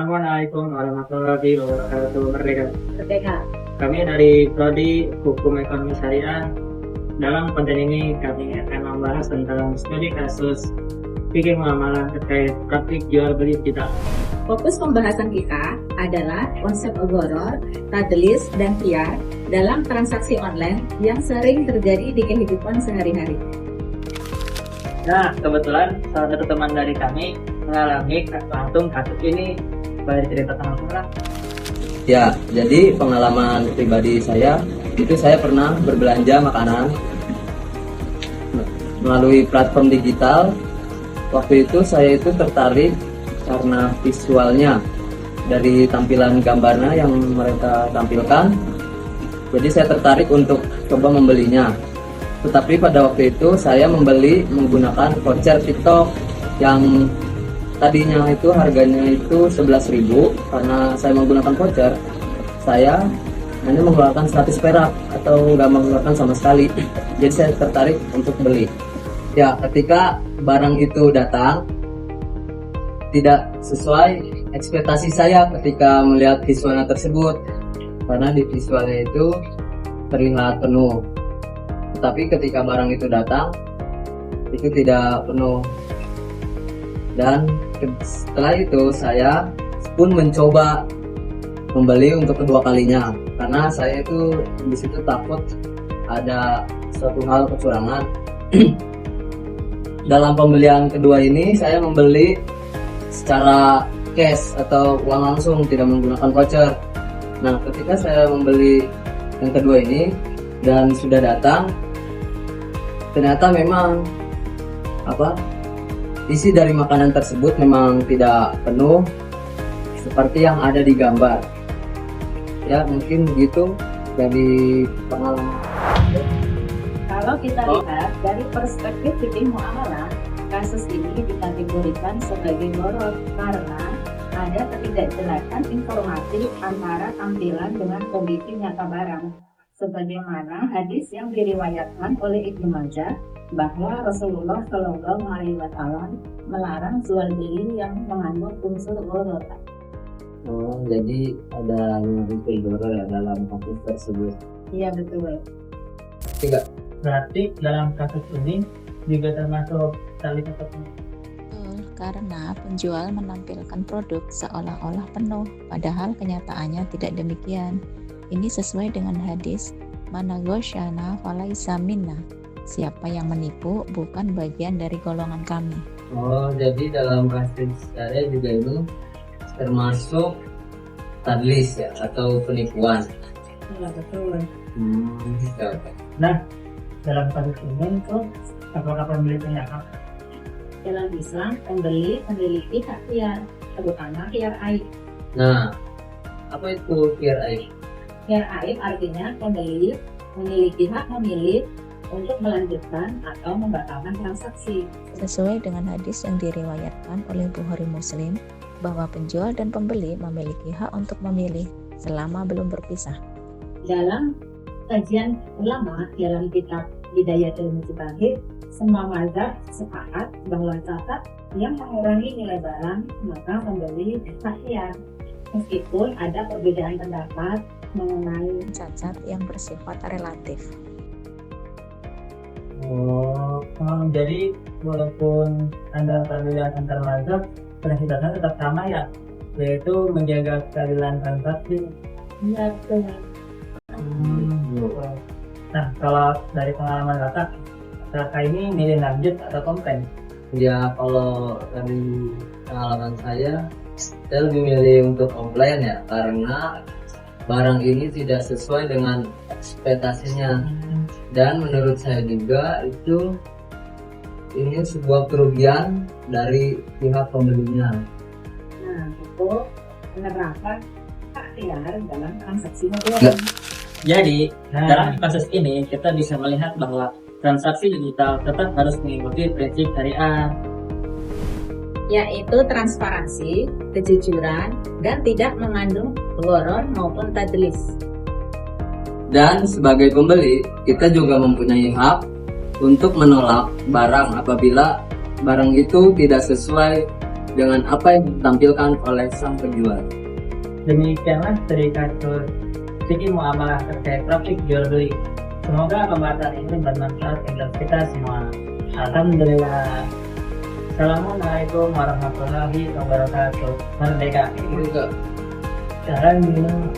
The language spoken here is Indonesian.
Assalamualaikum warahmatullahi wabarakatuh. Merdeka. Merdeka. Kami dari Prodi Hukum Ekonomi Syariah. Dalam konten ini kami akan membahas tentang studi kasus fikih muamalah terkait praktik jual beli digital. Fokus pembahasan kita adalah konsep ogoror, tadlis, dan khiyar dalam transaksi online yang sering terjadi di kehidupan sehari-hari. Nah, kebetulan salah satu teman dari kami mengalami langsung kasus ini. Boleh ceritakan langsung lah. Ya, jadi pengalaman pribadi saya, itu saya pernah berbelanja makanan melalui platform digital. Waktu itu saya itu tertarik karena visualnya dari tampilan gambarnya yang mereka tampilkan. Jadi saya tertarik untuk coba membelinya. Tetapi pada waktu itu saya membeli menggunakan voucher TikTok yang tadinya itu harganya itu 11.000. Karena saya menggunakan voucher, saya hanya mengeluarkan 100 perak atau nggak mengeluarkan sama sekali. Jadi saya tertarik untuk beli. Ya, ketika barang itu datang tidak sesuai ekspektasi saya ketika melihat visualnya tersebut, karena di visualnya itu terlihat penuh. Tetapi ketika barang itu datang, itu tidak penuh. Dan setelah itu saya pun mencoba membeli untuk kedua kalinya, karena saya itu di situ takut ada suatu hal kecurangan. Dalam pembelian kedua ini saya membeli secara cash atau uang langsung, tidak menggunakan voucher. Nah, ketika saya membeli yang kedua ini dan sudah datang, ternyata memang isi dari makanan tersebut memang tidak penuh seperti yang ada di gambar. Ya, mungkin begitu dari pengalaman. Kalau kita lihat dari perspektif fikih muamalah, kasus ini dikategorikan sebagai gharar karena ada ketidakjelasan informasi antara tampilan dengan kondisi nyata barang. Sebagaimana hadis yang diriwayatkan oleh Ibnu Majah bahwa Rasulullah Shallallahu Alaihi Wasallam melarang jual beli yang mengandung unsur gharar. Oh, jadi ada unsur gharar ya dalam kasus tersebut. Iya, betul. Tidak. Berarti dalam kasus ini juga termasuk saling atau karena penjual menampilkan produk seolah-olah penuh, padahal kenyataannya tidak demikian. Ini sesuai dengan hadis mana ghosyana falaisa minna. Siapa yang menipu bukan bagian dari golongan kami. Oh, jadi dalam kasus saya juga itu termasuk tadlis ya atau penipuan. Iya, betul. Nah, dalam kasus ini tuh apakah pembeli punya hak? Dalam Islam, pembeli memiliki hak khiyar, terutama khiyar aib. Nah, apa itu khiyar aib? Khiyar aib artinya pembeli memiliki hak memilih untuk melanjutkan atau membatalkan transaksi. Sesuai dengan hadis yang diriwayatkan oleh Bukhari Muslim bahwa penjual dan pembeli memiliki hak untuk memilih selama belum berpisah. Dalam kajian ulama dalam kitab Hidayatul Mujtahid, semua mazhab sepakat bahwa cacat yang mengurangi nilai barang maka membeli hak khiyar. Meskipun ada perbedaan pendapat mengenai Cacat yang bersifat relatif. Jadi walaupun ada perbedaan antar mazhab, prinsipnya tetap sama ya, yaitu menjaga keadilan transaksi. iya, betul. Nah, kalau dari pengalaman kakak ini milih lanjut atau komplain? Ya, kalau dari pengalaman saya lebih milih untuk offline ya, karena barang ini tidak sesuai dengan ekspektasinya. Dan menurut saya juga itu ini sebuah kerugian dari pihak pembelinya. Nah, itu penerapan hak khiyar dalam transaksi Ya. modern. Jadi, dalam kasus ini kita bisa melihat bahwa transaksi digital tetap harus mengikuti prinsip syariah, yaitu transparansi, kejujuran, dan tidak mengandung gharar maupun tadlis. Dan sebagai pembeli, kita juga mempunyai hak untuk menolak barang apabila barang itu tidak sesuai dengan apa yang ditampilkan oleh sang penjual. Demikianlah studi kasus fikih muamalah terkait praktik jual beli. Semoga pembahasan ini bermanfaat untuk kita semua. Alhamdulillah. Assalamualaikum warahmatullahi wabarakatuh. Merdeka. Juga Sekarang minum